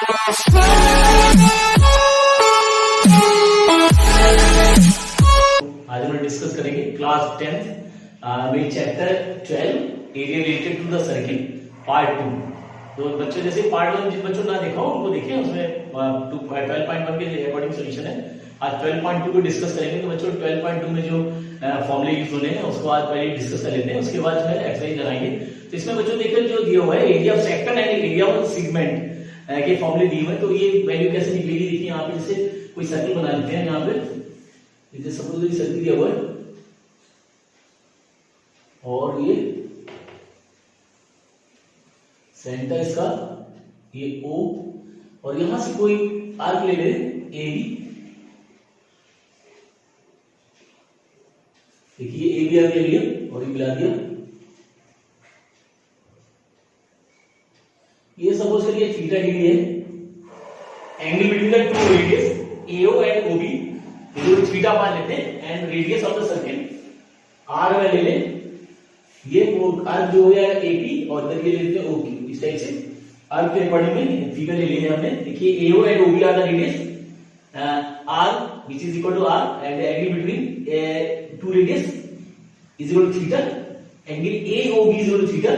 आज हम डिस्कस करेंगे क्लास 10 में chapter 12 area related to the circle part 2। तो बच्चों जैसे पार्ट 1 जिन बच्चों ने देखा हो उनको देखिए, उसमें 12.1 के अकॉर्डिंग सॉल्यूशन है। आज 12.2 को डिस्कस करेंगे। तो बच्चों 12.2 में जो फॉर्मूले यूज होने हैं उसको आज पहले डिस्कस कर लेते हैं, उसके बाद जो है एक्सरसाइज कराएंगे। तो इसमें बच्चों देखिए जो दिया हुआ है area of sector and area of segment के फॉर्मूले दिए हुए हैं। तो ये वैल्यू कैसे निकलेगी देखिए, यहाँ पे जैसे कोई सर्किल बना लेते हैं। यहाँ पे जैसे सपोज ये सर्किल दिया हुआ है और ये सेंटर इसका ये O, और यहां से कोई आर्क ले ले ए बी। देखिए ए बी आर्क ले लिया और ये मिला दिया। ये सपोज करिए थीटा डिग्री है, angle between the two radius AO and OB, जो थीटा मान लेते हैं, and radius of the circle R में ले लें। ये आर्क जो है एपी और इधर ये लेते हैं ओक्यू। इस टाइप से आर्क के अकॉर्डिंग में फिगर ले लिया हमने। देखिए AO and OB are the radius R which is equal to R, and angle between two radius is equal to theta, angle AOB is equal to theta,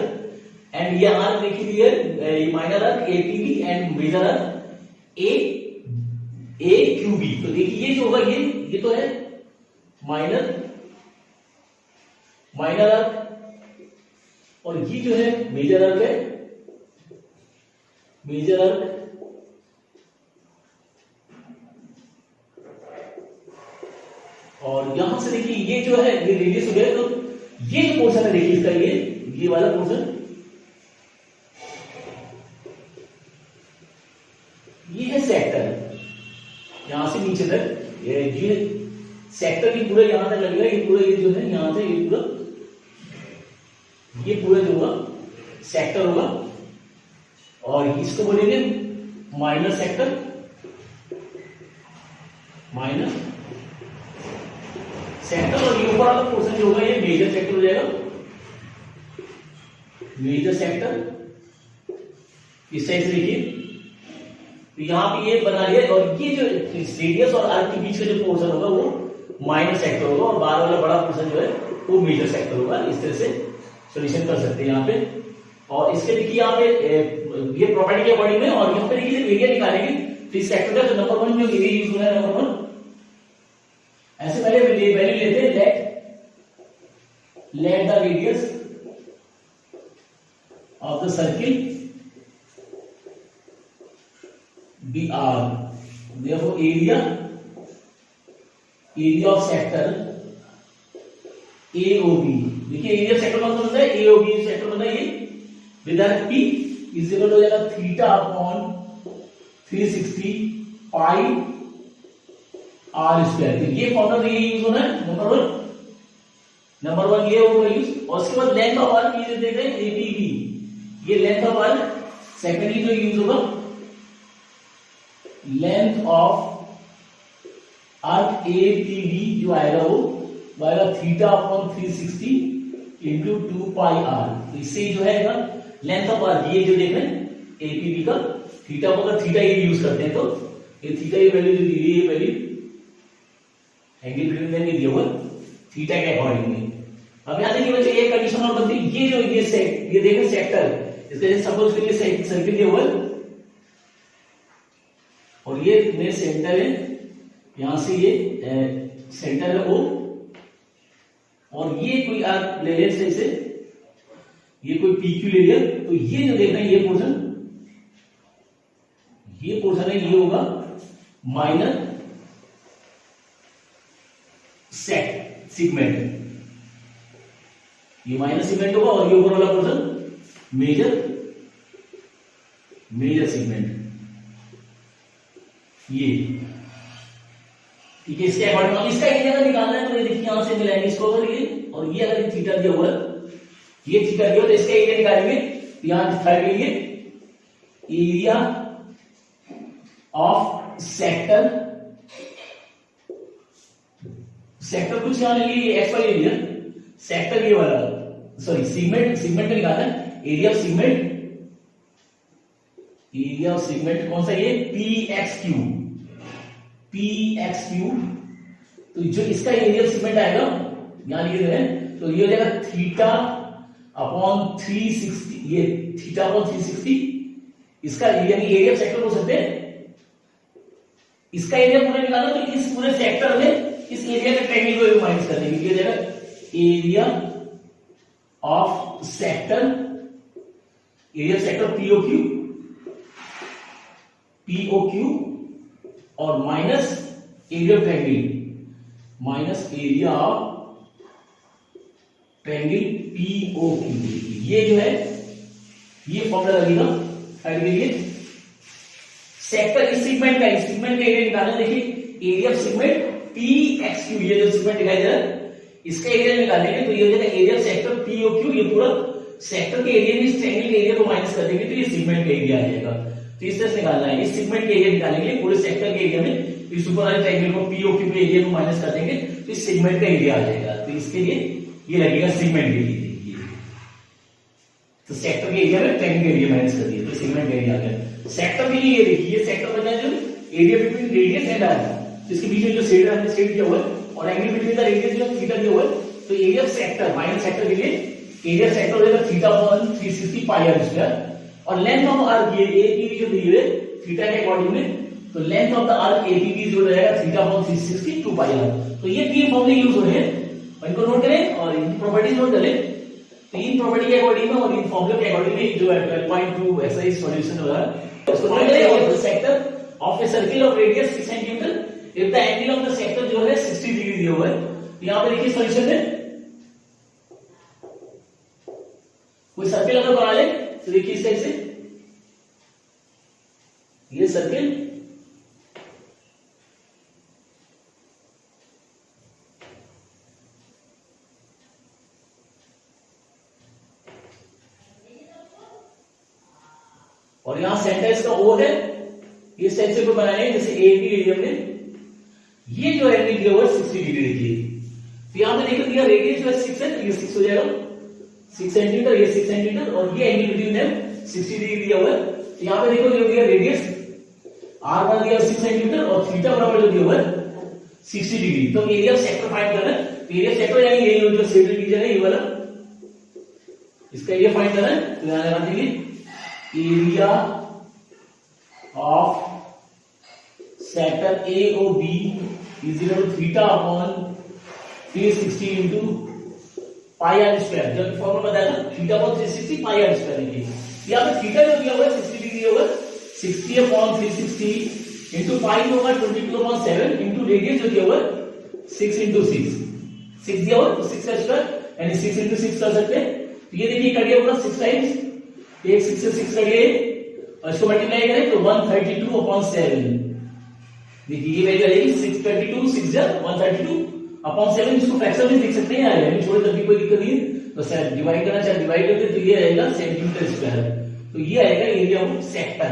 and ये arc देखिए ये minor arc APB and major arc A QB. तो देखिए ये जो होगा ये तो है माइनर आर्क, और ये जो है मेजर आर्क है, मेजर आर्क। और यहां से देखिए ये जो है ये रेडियस हो गया। तो ये जो पोर्शन है देखिए इसका ये वाला पोर्शन, ये है सेक्टर। यहां से नीचे तक ये सेक्टर की पूरा यहां तक लगेगा। ये पूरा ये जो है यहां से ये पूरा जो होगा सेक्टर होगा, और इसको बोलेंगे माइनर सेक्टर, माइनर सेक्टर। और ये ऊपर वाला पोर्शन जो होगा ये मेजर सेक्टर हो जाएगा, मेजर सेक्टर। इस टाइप से देखिए, तो यहां पे ये बना लिया, और ये जो रेडियस और आर्क के बीच का जो पोर्शन होगा वो माइनर सेक्टर होगा, और बाहर वाला बड़ा पोर्शन जो है वो मेजर सेक्टर होगा। इस तरह से सॉल्यूशन कर सकते हैं यहाँ पे। और इसके देखिए यहाँ पे ये प्रॉपर्टी के अकॉर्डिंग में, और यहाँ पे देखिए एरिया निकालेंगे। तो इस सेक्टर का जो नंबर 1 जो एरिया यूज हो रहा है, नंबर 1 ऐसे पहले वैल्यू लेते हैं, let the radius of the circle be R, therefore area of sector AOB। देखिए एरिया सेक्टर का मतलब है AOB सेक्टर मतलब ये विदाउट P इज इक्वल हो जाएगा theta upon 360 pi are square. ये फॉर्मूला तो ये यूज होना है नंबर 1 ये होगा यूज। और उसके बाद लेंथ ऑफ आर्क ये देख रहे हैं APB, ये लेंथ ऑफ आर्क सेकेंडली जो यूज होगा, लेंथ ऑफ आर्क APB जो आएगा वो आएगा theta upon 360 into 2 pi R. तो इससे जो है लेंथ ऑफ आर्क ये जो देख रहे हैं एपीबी का थीटा को, अगर थीटा ये यूज करते हैं तो ये थीटा ये वैल्यू जो दी गई है वैल्यू एंगल बिटवीन देम दिया हुआ थीटा के अकॉर्डिंग में। अब यहां देखिए बच्चे एक कंडीशन और बनती है, ये जो ये देखें सेक्टर, इसके सपोज करिए सर्किल दिया हुआ है और ये मेरे सेंटर है, यहां से ये सेंटर है O, और ये कोई आर्क ले ले से ये कोई PQ ले लिया। तो ये जो देख रहे हैं ये पोर्शन है, ये होगा माइनर सेगमेंट, ये माइनर सेगमेंट होगा, और ये ऊपर वाला पोर्शन मेजर सेगमेंट। ये ठीक है। इसके अकॉर्डिंग अब इसका एरिया अगर निकालना है तो ये देखिए यहां से मिलाएंगे इसको, अगर ये और ये अगर थीटा दिया हुआ है, ये थीटा दिया हुआ, तो इसका एरिया निकालेंगे। यहां दिखाई गई है एरिया ऑफ सेक्टर कुछ यहां ले लिए एक्स वाले एरिया, सेक्टर ये वाला सॉरी सेगमेंट का निकालना है, area of segment area of segment कौन सा ये P x Q, P x Q. तो जो इसका एरिया ऑफ सेगमेंट आएगा यहां लिखे हैं, तो ये हो जाएगा थीटा अपॉन 360, ये थीटा अपॉन 360 इसका यानी एरिया ऑफ सेक्टर हो सकते हैं। इसका एरिया पूरा निकालो तो इस पूरे सेक्टर में इस एरिया के ट्रायंगल को माइनस कर देंगे, ये हो जाएगा area of sector, area of sector POQ, POQ और minus area of triangle, minus area of triangle POQ. ये जो है ये फॉर्मूला लगेगा साइड के लिए। सेक्टर इस सेगमेंट का एरिया निकालना, देखिए area of segment P x Q, ये जो सेगमेंट दिखाई दे रहा है इसका एरिया निकालेंगे तो ये हो जाएगा एरिया ऑफ सेक्टर पीओक्यू। ये पूरा सेक्टर के एरिया में इस ट्रायंगल के एरिया को माइनस कर देंगे तो ये सेगमेंट का एरिया आ जाएगा। तो इस तरह से निकालना है, इस सेगमेंट के एरिया निकालेंगे पूरे सेक्टर के एरिया में, इस ऊपर वाले ट्रायंगल को पीओक्यू के एरिया को माइनस कर देंगे तो इस सेगमेंट का एरिया आ जाएगा। तो इसके लिए ये लगेगा सेगमेंट के लिए, देखिए तो सेक्टर के एरिया में ट्रायंगल के एरिया माइनस कर दिए तो सेगमेंट का एरिया आ गया। सेक्टर के लिए ये देखिए, ये सेक्टर बना है जो area between radius and arc, इसके बीच में जो शेड है शेड किया हुआ है और एंगल बिटवीन द रेडियस जो थीटा दिया हुआ है, तो area of sector minus sector के लिए एरिया सेक्टर हो जाएगा theta upon 360 pi are square, और लेंथ ऑफ आर्क ये एपी जो दी हुई है थीटा के अकॉर्डिंग में, तो length of the arc AP जो रहेगा थीटा अपॉन 360 2 पाई आर। तो ये तीन फॉर्मूले यूज हो रहे हैं, इनको नोट करें और इनकी प्रॉपर्टीज नोट करें। तो इन प्रॉपर्टी के अकॉर्डिंग में और इन फॉर्मूले के अकॉर्डिंग में जो है 12.2 एक्सरसाइज सॉल्यूशन हो रहा है उसको नोट करें। और sector of a circle of radius 6 centimetre if the angle of the sector जो है 60 डिग्री दिया हुआ है। यहां पे देखिए सॉल्यूशन में कोई सर्किल अगर बना ले तो देखिए इस टाइप से ये सर्किल, और यहां सेंटर इसका ओ है, इस टाइप से कोई बनाए जैसे ए बी एरिया में ये जो एंगल दिया हुआ है 60 डिग्री देखिए। तो यहां पे देखो दिया रेडियस जो है 6 है, तो ये 6 हो जाएगा 6 सेंटीमीटर, ये 6 सेंटीमीटर और ये एंगल बिटवीन है 60 डिग्री दिया हुआ है। तो यहां पे देखो जो दिया रेडियस आर बना दिया 6 सेंटीमीटर और थीटा बराबर जो दिया हुआ है 60 डिग्री। तो एरिया ऑफ सेक्टर फाइंड करना है, एरिया ऑफ सेक्टर यानी ये जो सेंटर रीजन है ये वाला, इसका एरिया फाइंड करना है। तो यहां लगा देंगे area of sector A O B is equal to theta upon 360 into pi are square. जब फॉर्मूला बताया था theta upon 360 pi are square. देखिए यहां पे थीटा जो दिया हुआ है 60 डिग्री दिया हुआ है, 60 अपॉन 360 इंटू पाई होगा 22/7 इंटू रेडियस जो दिया हुआ है 6 इंटू 6 दिया हुआ है तो 6 स्क्वायर यानी 6 इंटू 6 कर सकते हैं। तो ये देखिए कट गया होगा 6 टाइम्स, एक 6 से 6 कट गए और इसको मल्टीप्लाई करें तो 132/7। देखिए ये वैल्यू आ जाएगी 632 6 जा 132 अपॉन 7। इसको फ्रैक्शन में लिख सकते हैं यार, यानी छोड़ तब भी कोई दिक्कत नहीं है। तो सर डिवाइड करना चाहे डिवाइड करते तो ये आएगा सेंटीमीटर स्क्वायर। तो ये आएगा area of sector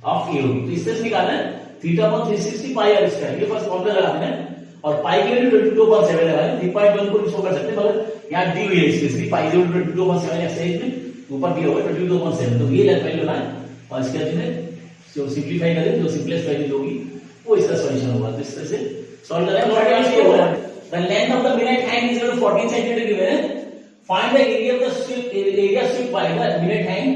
of AOB. तो इस तरह से निकालना है theta upon 360 pi are square. ये फर्स्ट फॉर्मूला लगा देना है और पाई की वैल्यू 22/7 लगाना है। 3.1 को इसको कर सकते हैं मगर यहां दी हुई है स्पेशली पाई 22/7 एक्सरसाइज में ऊपर दिया हुआ है 22/7। तो ये वैल्यू लगाएं और इसके बाद जो सिंपलीफाई करें जो सिंपलेस्ट वैल्यू होगी वो इसका सॉल्यूशन होगा। तो इस तरह से सॉल्व करें। The length of the minute hand is equal to 14 centimeter given है. Find the area of the sweep by the minute hand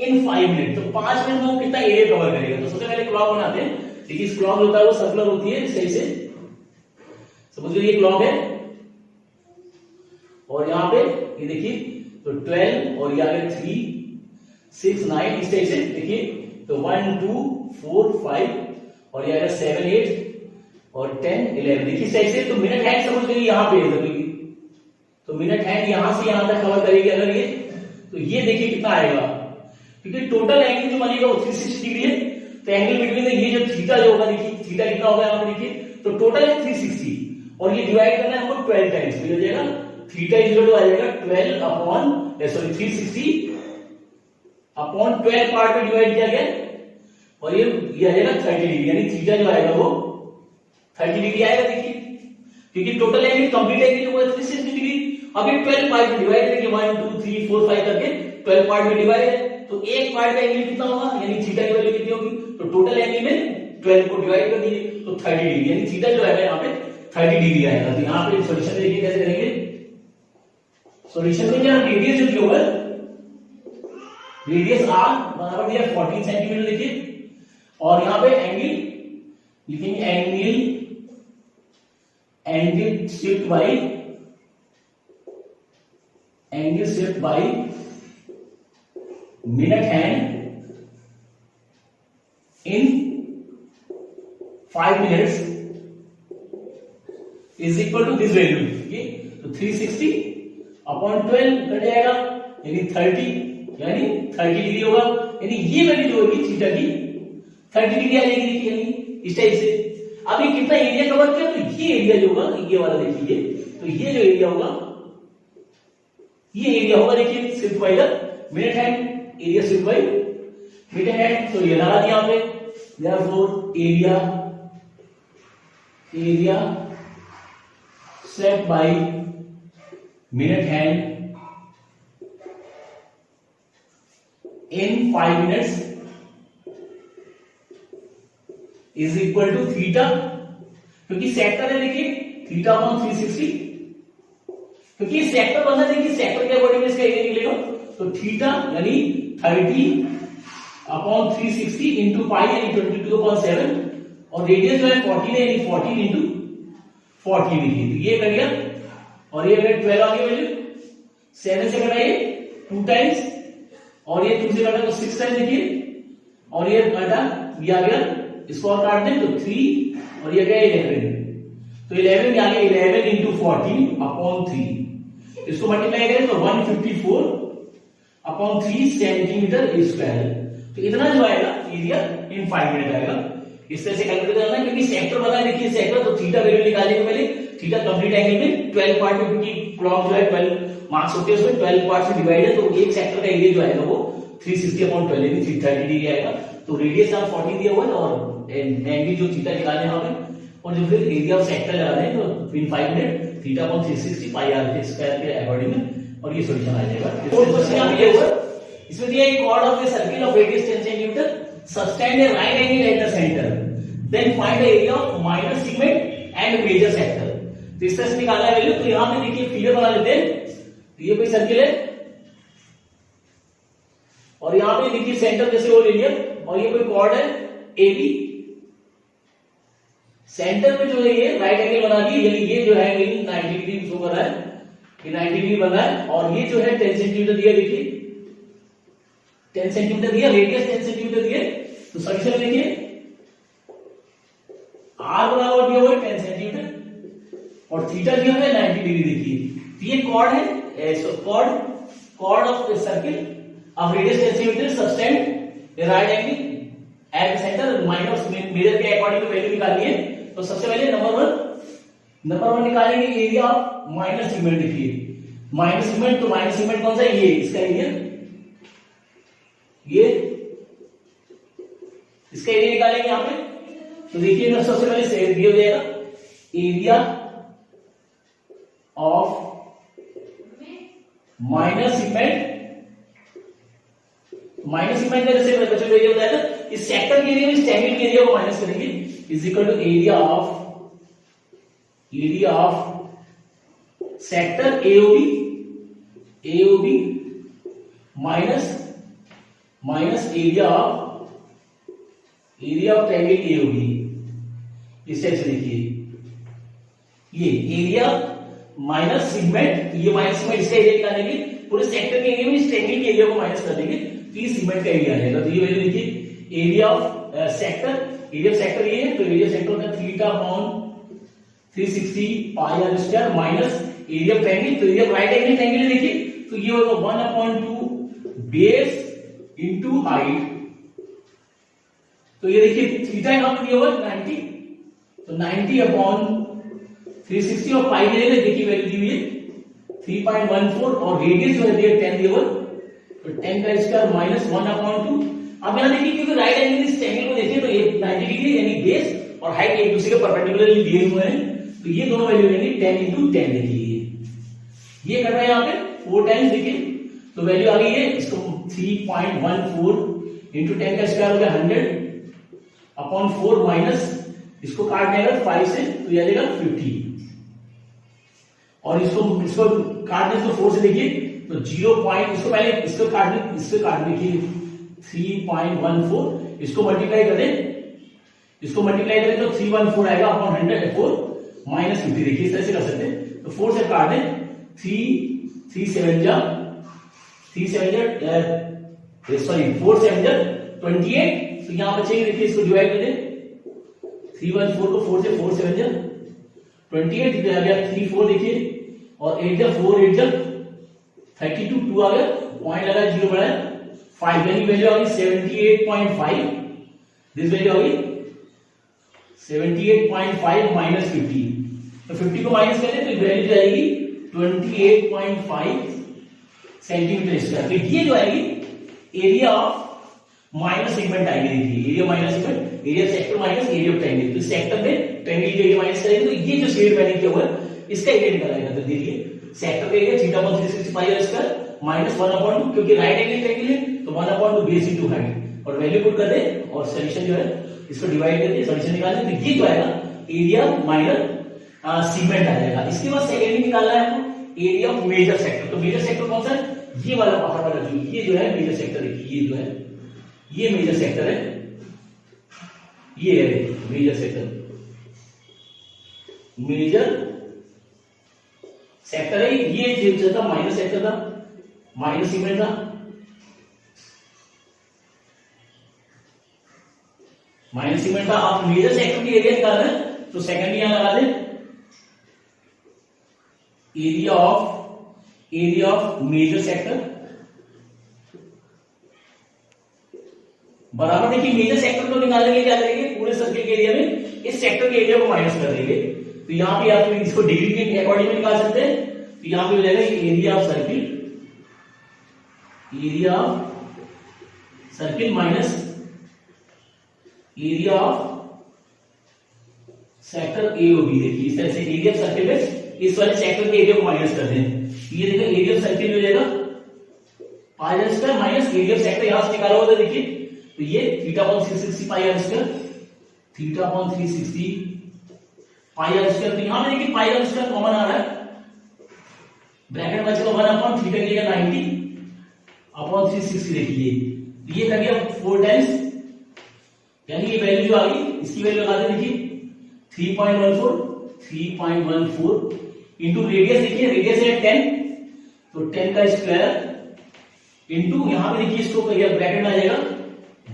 in 5 minutes. तो 5 मिनट में वो कितना एरिया कवर करेगा। तो सबसे पहले क्लॉक बनाते हैं। देखिए इस क्लॉक होता है वो सर्कुलर होती है सही से। सपोज ये क्लॉक है और यहाँ पे ये देखिए तो 12 और ये आगे 3 6 9 इस टाइप से देखिए तो 1 2 4 5 और ये आएगा 7 8 और 10 11 देखिए सही से। तो मिनट हैंड समझ लीजिए यहाँ पे है तो मिनट हैंड यहां से यहां तक कवर करेगी अगर ये, तो ये देखिए कितना आएगा क्योंकि टोटल एंगल जो बनेगा वो 360 डिग्री है। तो एंगल बिटवीन ये जो थीटा जो होगा देखिए थीटा कितना होगा यहाँ पे देखिए तो टोटल है 360 और ये डिवाइड करना है हमको 12 टाइम्स। हो जाएगा थीटा इज इक्वल टू आ जाएगा 12 अपॉन 360 अपॉन 12 पार्ट में डिवाइड किया गया और ये आ जाएगा 30 डिग्री यानी थीटा जो आएगा वो 30 डिग्री आएगा। देखिए क्योंकि टोटल एंगल कंप्लीट एंगल हुआ 360 डिग्री। अब ये 12 पार्ट में डिवाइड करेंगे 1 2 3 4 5 करके 12 पार्ट में डिवाइड है तो एक पार्ट का एंगल कितना होगा, यानी थीटा की वैल्यू कितनी होगी, तो टोटल एंगल में 12 को डिवाइड कर दीजिए तो 30 डिग्री, यानी थीटा जो है यहाँ पे 30 डिग्री आएगा। तो यहाँ पे सॉल्यूशन देखिए कैसे करेंगे, सॉल्यूशन में क्या रेडियस जो दिया हुआ है, रेडियस r बराबर दिया 14 सेंटीमीटर देखिए, और यहाँ पे एंगल लिखेंगे angle shift by minute hand in 5 minutes is equal to this value, ये तो 360 अपॉन 12 कट जाएगा, यानी 30 डिग्री होगा, यानी ये वैल्यू जो होगी थीटा की 30 डिग्री आ जाएगी, देखिए यानी इस टाइप से। अब ये कितना एरिया कवर किया, तो ये एरिया जो होगा ये वाला देखिए, तो ये जो एरिया होगा ये एरिया होगा देखिए shift by the minute hand, area shift by minute hand, तो ये लगा दिया आपने, therefore area shift by minute hand in 5 minutes is equal to theta, क्योंकि सेक्टर है देखिए थीटा अपॉन 360, क्योंकि सेक्टर बनना देखिए सेक्टर के अकॉर्डिंग इसका एरिया निकलेगा, तो थीटा यानी 30 अपॉन 360 इंटू पाई यानी 22/7, और रेडियस जो है 14 है यानी 14 इंटू 14 देखिए, तो ये कर दिया, और ये अगर 12 आ गया वैल्यू 7 से घटाइए 2 टाइम्स, और ये 2 से घटा तो 6 टाइम्स देखिए, और ये घटा ये आ गया, इसको और काट दें तो 3 और ये गया 11, तो 11 आ गया 11 इंटू 14 अपॉन 3, इसको मल्टीप्लाई करें तो 154 अपॉन 3 सेंटीमीटर स्क्वायर, तो इतना जो आएगा एरिया इन 5 मिनट आएगा। इस तरह से कैलकुलेट करना है, क्योंकि सेक्टर बता है देखिए सेक्टर, तो थीटा वैल्यू निकालने के पहले थीटा कंप्लीट एंगल में 12 पार्ट में, क्योंकि क्लॉक जो है 12 मार्क्स होते हैं उसमें 12 पार्ट से डिवाइड है, तो एक सेक्टर का एरिया जो आएगा वो 360 अपॉन 12 यानी 330 डिग्री आएगा। तो रेडियस आप 14 दिया हुआ है और एंगल जो थीटा निकालने हैं हमें, और जो फिर एरिया ऑफ सेक्टर लगा दें तो in 5 minute theta upon 360 pi are square के अकॉर्डिंग में, और ये सॉल्यूशन आ जाएगा। फोर्थ क्वेश्चन यहां पे हुआ, इसमें दिया है chord of a circle of radius 10 centimetre subtends a right angle at the centre, then find the area of minor segment and major sector. तो इस तरह से निकालना है वैल्यू। तो यहां पे देखिए फिगर बना लेते हैं, तो ये कोई सर्किल है और यहां पे देखिए सेंटर जैसे वो ले लिया, और ये कोई कॉर्ड है AB, सेंटर में जो है ये राइट एंगल बना दी, यानी ये जो है एंगल 90 डिग्री शो कर रहा है, ये 90 डिग्री बन रहा है, और ये जो है 10 सेंटीमीटर दिया, देखिए 10 सेंटीमीटर दिया, रेडियस 10 सेंटीमीटर दिया, तो सॉल्यूशन देखिए R बराबर दिया हुआ है 10 सेंटीमीटर और थीटा दिया हुआ है 90 डिग्री देखिए। तो ये कॉर्ड है, chord of circle of radius 10 centimetre subtends right angle at centre, minus major के अकॉर्डिंग वैल्यू निकालनी है। तो सबसे पहले नंबर वन निकालेंगे एरिया ऑफ माइनर सेगमेंट। देखिए माइनर सेगमेंट, तो माइनर सेगमेंट कौन सा है, ये इसका एरिया, ये इसका एरिया निकालेंगे यहां पे। तो देखिए सबसे पहले से दिया जाएगा area of minor segment, minus segment का जैसे बच्चों को एरिया बताया था, इस सेक्टर के एरिया में इस टैंजेंट के एरिया को माइनस करेंगे, is equal to area of sector AOB minus area of triangle AOB। इस टाइप से देखिए ये एरिया माइनस सेगमेंट, ये माइनस सेगमेंट इसका एरिया निकालेंगे, पूरे सेक्टर के एरिया में इस ट्रायंगल के एरिया को माइनस कर देंगे, तो ये सेगमेंट का एरिया आ जाएगा। तो ये वैल्यू देखिए area of sector, area of sector ये है, तो एरिया सेक्टर होता है theta upon 360 pi are square minus area of triangle, तो area of right angle triangle देखिए, तो ये होगा 1/2 बेस इनटू हाइट। तो ये देखिए थीटा यहां पर दिया हुआ है 90, तो 90 अपॉन 360 और पाई के लिए देखिए वैल्यू दी हुई है 3.14, और रेडियस जो है 10 दिया हुआ, तो 10 का स्क्वायर माइनस 1/2। अब यहां देखिए क्योंकि राइट एंगल इस ट्रायंगल को देखिए, तो ये 90 डिग्री यानी बेस और हाइट एक दूसरे के परपेंडिकुलरली दिए हुए हैं, तो ये दोनों वैल्यू लेंगे 10 × 10 देखिए, ये कर रहा है यहां पे 4 टाइम्स देखिए, तो वैल्यू आ गई है, इसको 3.14 इंटू 10 का स्क्वायर हो गया 100 अपॉन 4 माइनस इसको काट देगा 5 से तो यह आ जाएगा 50 और इसको काटने इसको 4 से देखिए तो 0. इसको पहले इसको काट देखिए 3.14 इसको मल्टीप्लाई करें तो 314 आएगा अपॉन 100 4 माइनस 50 देखिए इस तरह से कर सकते हैं तो 4 से काट दें 4 7 28 तो यहां बचेंगे देखिए इसको डिवाइड कर दें 314 को 4 से 4 7 28 आ गया 3 4 देखिए और 8 4 8 32 2 आ गया पॉइंट लगा 0 बढ़ा 5 वैल्यू आ गई 78.5 दिस वैल्यू आ गई 78.5 माइनस 50 तो 50 को माइनस करें तो वैल्यू जाएगी 28.5 सेंटीमीटर स्क्वायर। तो ये जो आएगी एरिया ऑफ माइनस सेगमेंट आएगी देखिए area minus segment area sector minus area of triangle तो सेक्टर में ट्रायंगल का एरिया माइनस करेंगे तो ये जो शेड मैंने किया हुआ है इसका एरिया निकल आएगा। तो देखिए सेक्टर का एरिया θ/365 स्क्वायर माइनस 1/2 क्योंकि राइट एंगल ट्रायंगल है तो 1/2 बेस इनटू हाइट और वैल्यू पुट कर दे और सॉल्यूशन जो है इसको डिवाइड करके सॉल्यूशन निकालना तो ये जो आएगा एरिया माइनर सेगमेंट आ जाएगा। इसके बाद सेकेंडली निकालना है आपको एरिया ऑफ मेजर सेक्टर। तो मेजर सेक्टर कौन सा है ये वाला बाहर वाला जो ये जो है मेजर सेक्टर देखिए ये जो है ये मेजर सेक्टर है ये है मेजर सेक्टर है ये जो था माइनस सेक्टर था माइनस सेगमेंट था आप मेजर सेक्टर की एरिया निकाल रहे हैं तो सेकंड यहां लगा दें एरिया ऑफ मेजर सेक्टर बराबर देखिए मेजर सेक्टर को निकालने के लिए क्या करेंगे पूरे सर्किल के एरिया में इस सेक्टर के एरिया को माइनस कर देंगे तो यहां पे आप इसको डिग्री के अकॉर्डिंग में निकाल सकते हैं तो यहां पे हो जाएगा area of circle minus area of sector AOB देखिए इस तरह से एरिया ऑफ सर्किल में इस वाले सेक्टर के एरिया को माइनस कर दें ये देखो एरिया ऑफ सर्किल हो जाएगा pi are square minus area of sector यहां से निकाला होगा देखिए तो ये θ/360 pi are square θ/360 pi are square तो यहां पे देखिए पाई आर स्क्वायर कॉमन आ रहा है ब्रैकेट में चलो 1/θ के लिए 90/360 देखिए ये कर दिया 4 टाइम्स यानी ये वैल्यू जो आ गई इसकी वैल्यू लगा दें देखिए 3.14 इंटू रेडियस देखिए रेडियस है 10 तो 10 का स्क्वायर इंटू यहां पे देखिए इसको करिए ब्रैकेट में आ जाएगा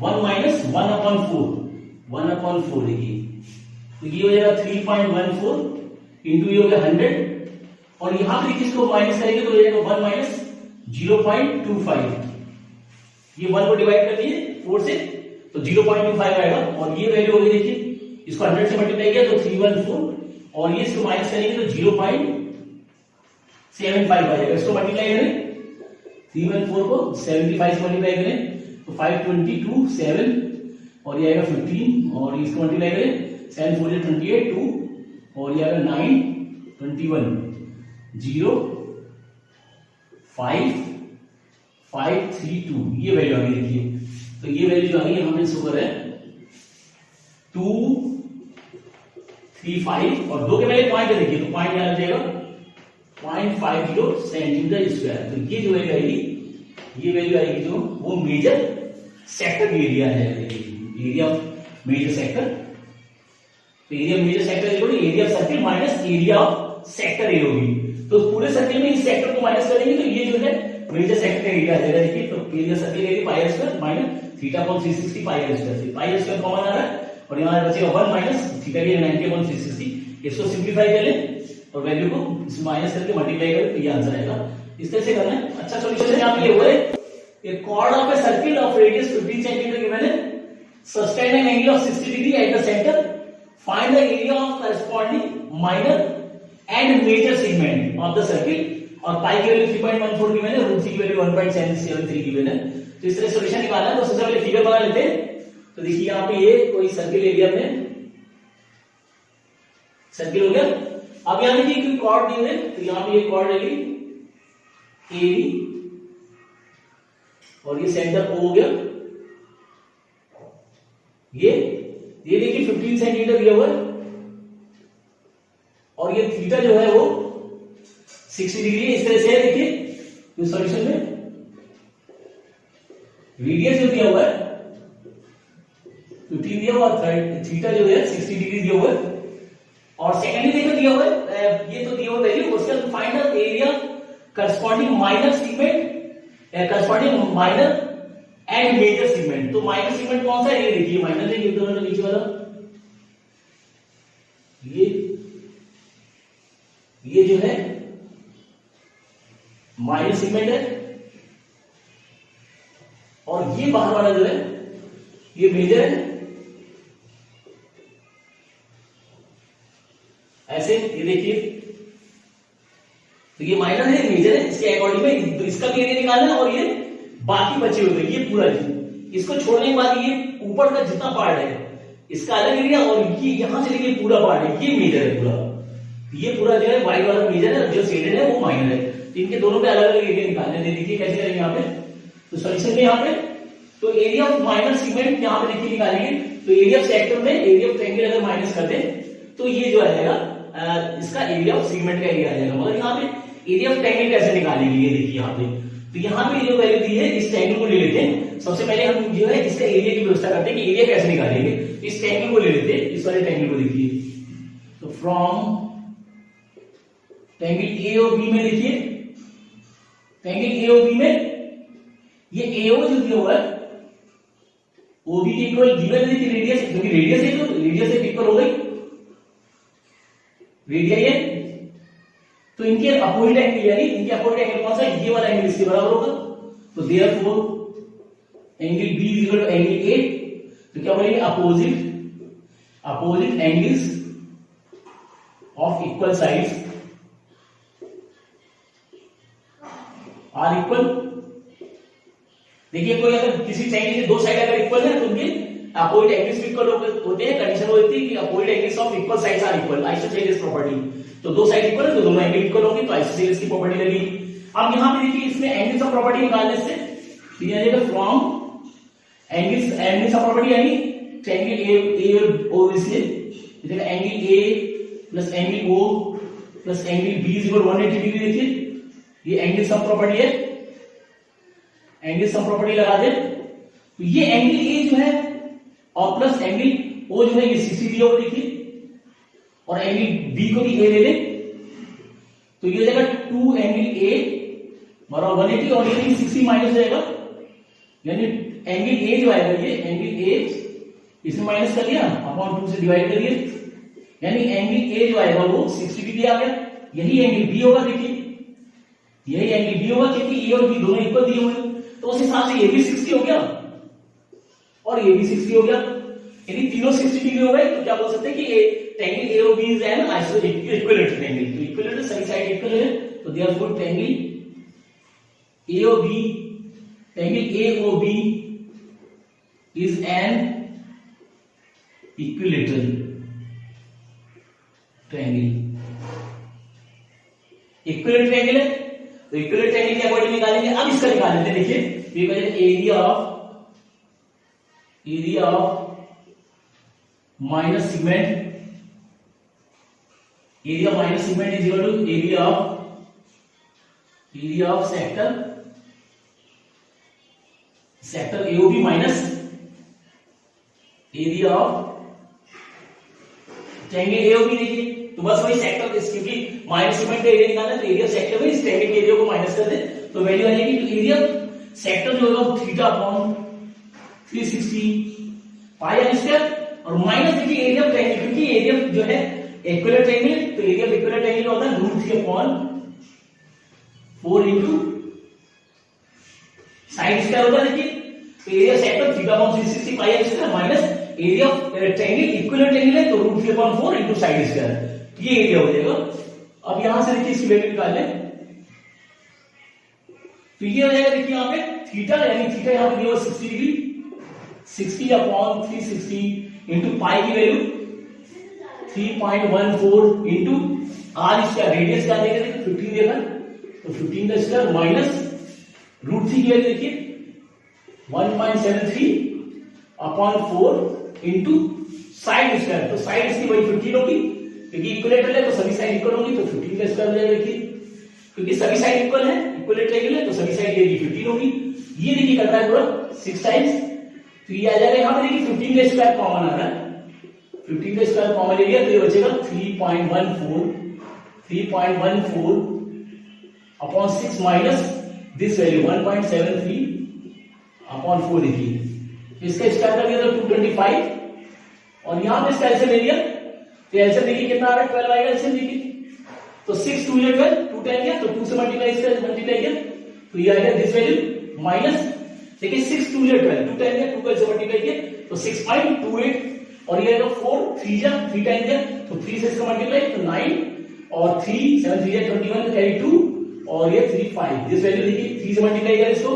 1 माइनस 1/4 देखिए तो ये हो जाएगा 3.14 इंटू ये हो गया 100 और यहां पे देखिए इसको माइनस करेंगे तो हो जाएगा 1 माइनस 0.25 ये 1 को डिवाइड कर दिए 4 से तो 0.25 आएगा और ये वैल्यू होगी देखिए इसको 100 से मल्टीप्लाई किया तो 314 और ये इसको माइनस करेंगे तो 0.75 आ जाएगा इसको मल्टीप्लाई करें 314 को 75 से मल्टीप्लाई करें तो 522 7 और ये आएगा 15 और इसको मल्टीप्लाई करें 7 4 28 2 और ये आएगा 9 21 0 5 5 3 2 ये वैल्यू आ गई देखिए तो ये वैल्यू जो आ गई हमने इसको करा है 2 3 5 और 2 के पहले पॉइंट है देखिए तो पॉइंट यहां लग जाएगा 0.50 सेंटीमीटर स्क्वायर तो ये जो वैल्यू आएगी ये वैल्यू आएगी जो वो मेजर सेक्टर की एरिया है एरिया ऑफ मेजर सेक्टर तो area major sector equal to area of circle minus area of sector A होगी तो पूरे सर्किल में इस सेक्टर को माइनस करेंगे तो ये जो है मेजर सेक्टर का एरिया आ जाएगा देखिए तो area circle area pi are square minus θ/360 pi are square से पाई आर स्क्वायर कॉमन आ रहा है और यहां बचेगा 1 माइनस θ के 90/360 इसको सिंपलीफाई कर लें और वैल्यू को इस माइनस करके मल्टीप्लाई करें तो ये आंसर आएगा इस तरह से करना है। अच्छा सॉल्यूशन यहां पे ये हुआ है a chord of a circle of radius 15 cm given है sustain an angle of 60 degree at the center find the area of corresponding minor and major segment of the circle और पाई की वैल्यू 3.14 गिवन है root की value 1.773 given है तो इस तरह solution निकालना है तो सबसे पहले फिगर बना लेते हैं तो देखिए यहां पे ये कोई सर्किल एरिया में सर्किल हो गया अब यहां देखिए कोई कॉर्ड दी हुई है तो यहां पे ये कॉर्ड रहेगी AB और ये सेंटर O हो गया। ये देखिए 15 सेंटीमीटर दिया हुआ है और ये थीटा जो है वो 60 डिग्री इस तरह से है। देखिए इस सॉल्यूशन में रेडियस जो दिया हुआ है 15 दिया हुआ, थीटा जो है 60 डिग्री दिया हुआ है और सेकेंडली देखो दिया हुआ है ये तो दिया हुआ वैल्यू, उसके बाद find the area corresponding minor segment corresponding minor and major segment. तो माइनर सेगमेंट कौन सा है, ये देखिए माइनर है, ये दोनों नीचे वाला ये जो है माइनर सेगमेंट है और ये बाहर वाला जो है ये मेजर है। ऐसे ये देखिए तो ये माइनर है, मेजर है, इसके अकॉर्डिंग में इसका भी एरिया निकालना है और ये बाकी बचे हुए ये पूरा इसको छोड़ने के बाद ये ऊपर का जितना पार्ट है इसका अलग एरिया और ये यहां से लेके पूरा पार्ट है ये मेजर है पूरा। ये पूरा जो है व्हाइट वाला मेजर है, जो शेडेड है वो माइनर है। तो इनके दोनों पे अलग अलग एरिया निकालने हैं। देखिए कैसे करेंगे यहाँ पे, तो सॉल्यूशन में यहाँ पे तो एरिया ऑफ माइनर सेगमेंट यहाँ पे देखिए निकालेंगे। तो एरिया ऑफ सेक्टर में एरिया ऑफ ट्रायंगल अगर माइनस कर दे तो ये जो आएगा इसका एरिया ऑफ सेगमेंट का एरिया आ जाएगा। मगर यहाँ पे एरिया ऑफ ट्रायंगल कैसे निकालेंगे, ये देखिए यहाँ पे तो यहाँ पे जो वैल्यू दी है इस ट्रायंगल को ले लेते हैं। सबसे पहले हम जो है इसका एरिया की व्यवस्था करते हैं कि एरिया कैसे निकालेंगे। इस ट्रायंगल को ले लेते हैं, इस वाले ट्रायंगल को देखिए। तो फ्रॉम ट्रायंगल ए और बी में देखिए ट्रायंगल ए और बी में ये एओ जो दिया हुआ है ओबी के इक्वल गिवन है कि रेडियस, क्योंकि रेडियस है तो रेडियस से इक्वल हो गई रेडियस है। तो इनके अपोजिट एंगल यानी इनके अपोजिट एंगल कौन सा, ये वाला एंगल इसके बराबर होगा। तो therefore angle B is equal to angle A. तो क्या बोलेंगे opposite angles of equal sides are equal. देखिए कोई अगर किसी ट्रायंगल के दो साइड अगर इक्वल है तो उनके अपोजिट एंगल्स भी इक्वल होते हैं। कंडीशन वो होती है कि opposite angles of equal sides are equal, isosceles property. तो दो साइड इक्वल है तो दोनों एंगल इक्वल होंगे तो आइसोसेलेस की प्रॉपर्टी लगी। अब यहां पे देखिए इसमें एंगल्स ऑफ प्रॉपर्टी निकालने से फ्रॉम एंगल्स ऑफ प्रॉपर्टी यानी ट्रायंगल ए और ओ इसलिए angle A plus angle O plus angle B is equal 180 degree. देखिए ये एंगल्स ऑफ प्रॉपर्टी है, एंगल्स ऑफ प्रॉपर्टी लगा दे तो ये एंगल ए जो है और प्लस एंगल ओ जो है ये 60 दिया हुआ देखिए और एंगल बी को भी ए ले ले तो ये हो जाएगा 2 एंगल ए बराबर 180 और ये 60 माइनस हो जाएगा यानी एंगल ए जो आएगा ये एंगल ए इसमें माइनस कर दिया अपॉन 2 से डिवाइड कर दिया यानी एंगल ए जो आएगा वो 60 डिग्री आ गया। यही एंगल बी होगा, देखिए यही एंगल बी होगा क्योंकि ए और बी दोनों इक्वल दिए हुए हैं तो उस हिसाब से ये भी 60 हो गया और ये भी 60 हो गया यदि तीनों 60 डिग्री हो गए तो क्या बोल सकते हैं कि ट्रायंगल ए और B is an equilateral triangle. तो इक्विलेटरल सभी साइड इक्वल है तो देयरफॉर ट्रायंगल ए और बी ट्रायंगल ए और B is an equilateral triangle. Equilateral triangle है तो इक्विलेटरल ट्रायंगल के अकॉर्डिंग निकालेंगे। अब इसका निकाल लेते हैं। देखिए ये वजह area of minus segment area minus segment is equal to area of sector AOB minus area of triangle AOB. देखिए तो बस वही सेक्टर क्योंकि माइनस सेगमेंट का एरिया निकालना है तो एरिया सेक्टर में इस ट्रायंगल के एरिया को माइनस कर दे तो वैल्यू आ जाएगी। तो एरिया सेक्टर जो होगा theta upon 360 pi are square और माइनस देखिए एरिया ऑफ ट्रायंगल क्योंकि एरिया जो है इक्विलेटरल ट्रायंगल तो एरिया ऑफ इक्विलेटरल ट्रायंगल होता है √3 अपॉन 4 इनटू साइन स्क्वायर होगा। देखिए तो area sector theta upon 360 pi are square minus area of triangle equilateral triangle है तो √3 अपॉन 4 इनटू साइन स्क्वायर ये एरिया हो जाएगा। अब यहां से देखिए इसकी वैल्यू निकाल लें तो ये हो जाएगा। देखिए यहां पे थीटा यानी थीटा यहां पे दिया हुआ 60 डिग्री 60 अपॉन 360 इंटू पाई की value 3.14 into r square radius क्या देगा देखिए 15 देगा तो 15 का स्क्वायर माइनस √3 की वैल्यू देखिए 1.73 अपॉन 4 इंटू साइड स्क्वायर, तो साइड इसकी वही 15 होगी क्योंकि इक्वलेटरल है तो सभी साइड इक्वल होगी, तो 15 का स्क्वायर हो जाएगा। देखिए क्योंकि सभी साइड इक्वल है, इक्वलेटरल है तो सभी साइड ये 15 होगी। ये देखिए करता है पूरा 6 टाइम्स, तो ये आ जाएगा यहाँ पे देखिए 15 का स्क्वायर कॉमन आ रहा है, 15 का स्क्वायर कॉमन ले लिया तो ये बचेगा 3.14 upon 6 minus this value 1.73 upon 4 देखिए इसका स्क्वायर कर दिया तो 225 और यहां पे इसका एलसीएम ले लिया तो एलसीएम देखिए कितना आ रहा है 12 आएगा एलसीएम देखिए, तो 6 2 12 2 टाइम किया तो 2 से मल्टीप्लाई किया तो ये आ गया दिस वैल्यू माइनस देखिए 6 2 12 2 टाइम किया 2 का से मल्टीप्लाई किया तो 6.28 और ये आएगा 4 3 जा 3 टाइम किया तो 3 से इसका मल्टीप्लाई तो 9 और 3 7 3 जा 21 कैरी 2 और ये 3 5 दिस वैल्यू देखिए 3 से मल्टीप्लाई किया इसको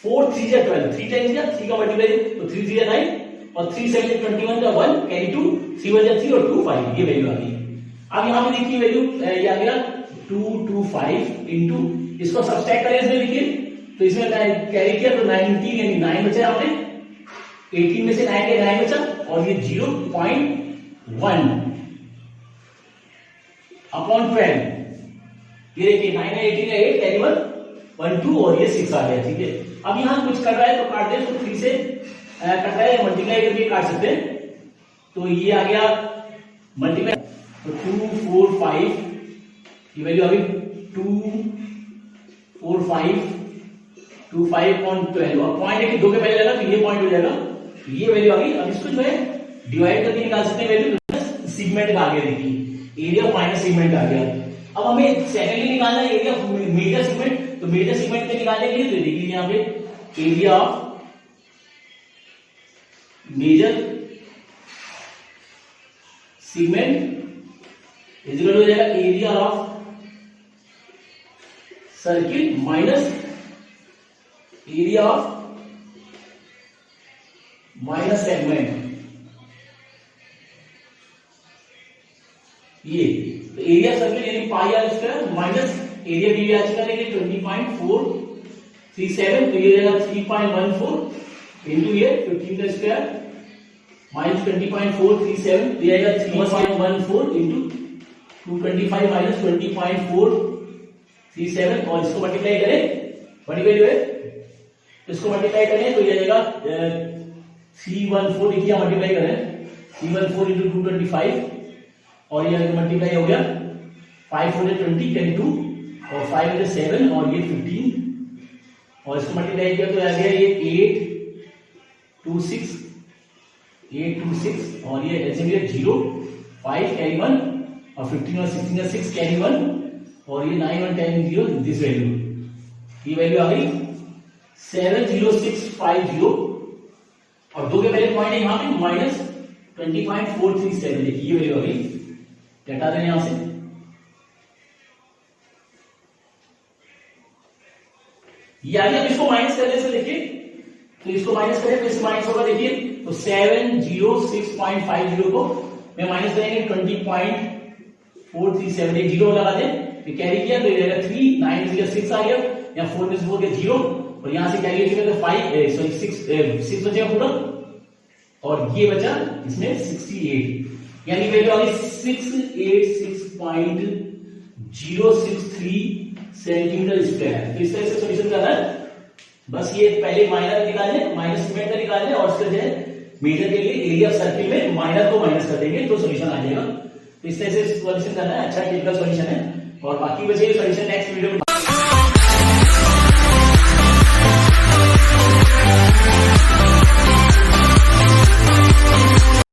4 3 जा 12 3 टाइम्स किया 3 का मल्टीप्लाई तो 3 3 जा 9 और 3 7 21 का 1 कैरी 2 3 1 जा 3 और 2 5 ये वैल्यू आ गई। अब यहां पे देखिए वैल्यू ये आ गया 225 इनटू इसको सब्सट्रैक्ट करें इसमें देखिए तो इसमें कैरी किया तो 19 यानी 9 बचा यहां पे 18 में से 9 के 9 बचा और ये 0.1 अपॉन 12 ये देखिए 9 है 18 है 8 कैरी 1 2 और ये 6 आ गया। ठीक है अब यहां कुछ कर रहा है तो काट दे तो 3 से कट रहा है मल्टीप्लाई करके काट सकते हैं तो ये आ गया मल्टीप्लाई तो 2 4 5 ये वैल्यू अभी 2 4 5 2 5 अपॉन 12 और पॉइंट है कि 2 के पहले लगा तो ये पॉइंट हो जाएगा ये वैल्यू आ गई। अब इसको जो है डिवाइड करके निकाल सकते हैं वैल्यू सेगमेंट का आ गया देखिए एरिया माइनस सेगमेंट आ गया। अब हमें सेकेंडली निकालना है एरिया मेजर सेगमेंट तो मेजर सेगमेंट के निकालने के लिए तो देखिए यहाँ पे area of major segment is equal हो जाएगा area of circle minus area of minus segment ये तो एरिया सर्किल यानी pi are square minus area B आ चुका है 20.437 तो ये रहेगा 3.14 इनटू ये 15 का स्क्वायर माइनस 20.437 तो ये आएगा 3.14 इनटू 225 माइनस 20.437 और इसको मल्टीप्लाई करें बड़ी वैल्यू है इसको मल्टीप्लाई करें तो ये आएगा 314 देखिए मल्टीप्लाई करें 314 इनटू 225 और ये मल्टीप्लाई हो गया 520 कैरी 2 और 5 7 और ये 15 और इसको मल्टीप्लाई किया तो आ गया ये 826 और ये ऐसे भी 0 5 कैरी 1 और 15 और 16 का 6 कैरी 1 और ये 9 1 10 0 दिस वैल्यू ये वैल्यू आ गई 70650 और 2 के पहले पॉइंट है यहां पे माइनस 20.437 देखिए ये वैल्यू आ गई हटा दें यहां से ये आ गया। अब इसको माइनस करने से देखिए तो इसको माइनस करें तो इससे माइनस होगा देखिए तो 706.50 को मैं माइनस करेंगे 20.437 एक 0 लगा दें तो कैरी किया तो ये 3 9 6 आ गया या 4 में से 4 गया 0 और यहां से कैरी किया तो 5 सॉरी 6 बचेगा पूरा और ये बचा इसमें 68 यानी वैल्यू आ गई 686.063 सेंटीमीटर स्क्वायर। तो इस तरह से सॉल्यूशन करना है बस ये पहले माइनर निकालने माइनस सेगमेंट का निकालने और उसके जो है मेजर के लिए एरिया ऑफ सर्किल में माइनर को माइनस कर देंगे तो सॉल्यूशन आ जाएगा। तो इस तरह से सॉल्यूशन करना है अच्छा टिपिकल सॉल्यूशन है और बाकी बचे सॉल्यूशन नेक्स्ट वीडियो में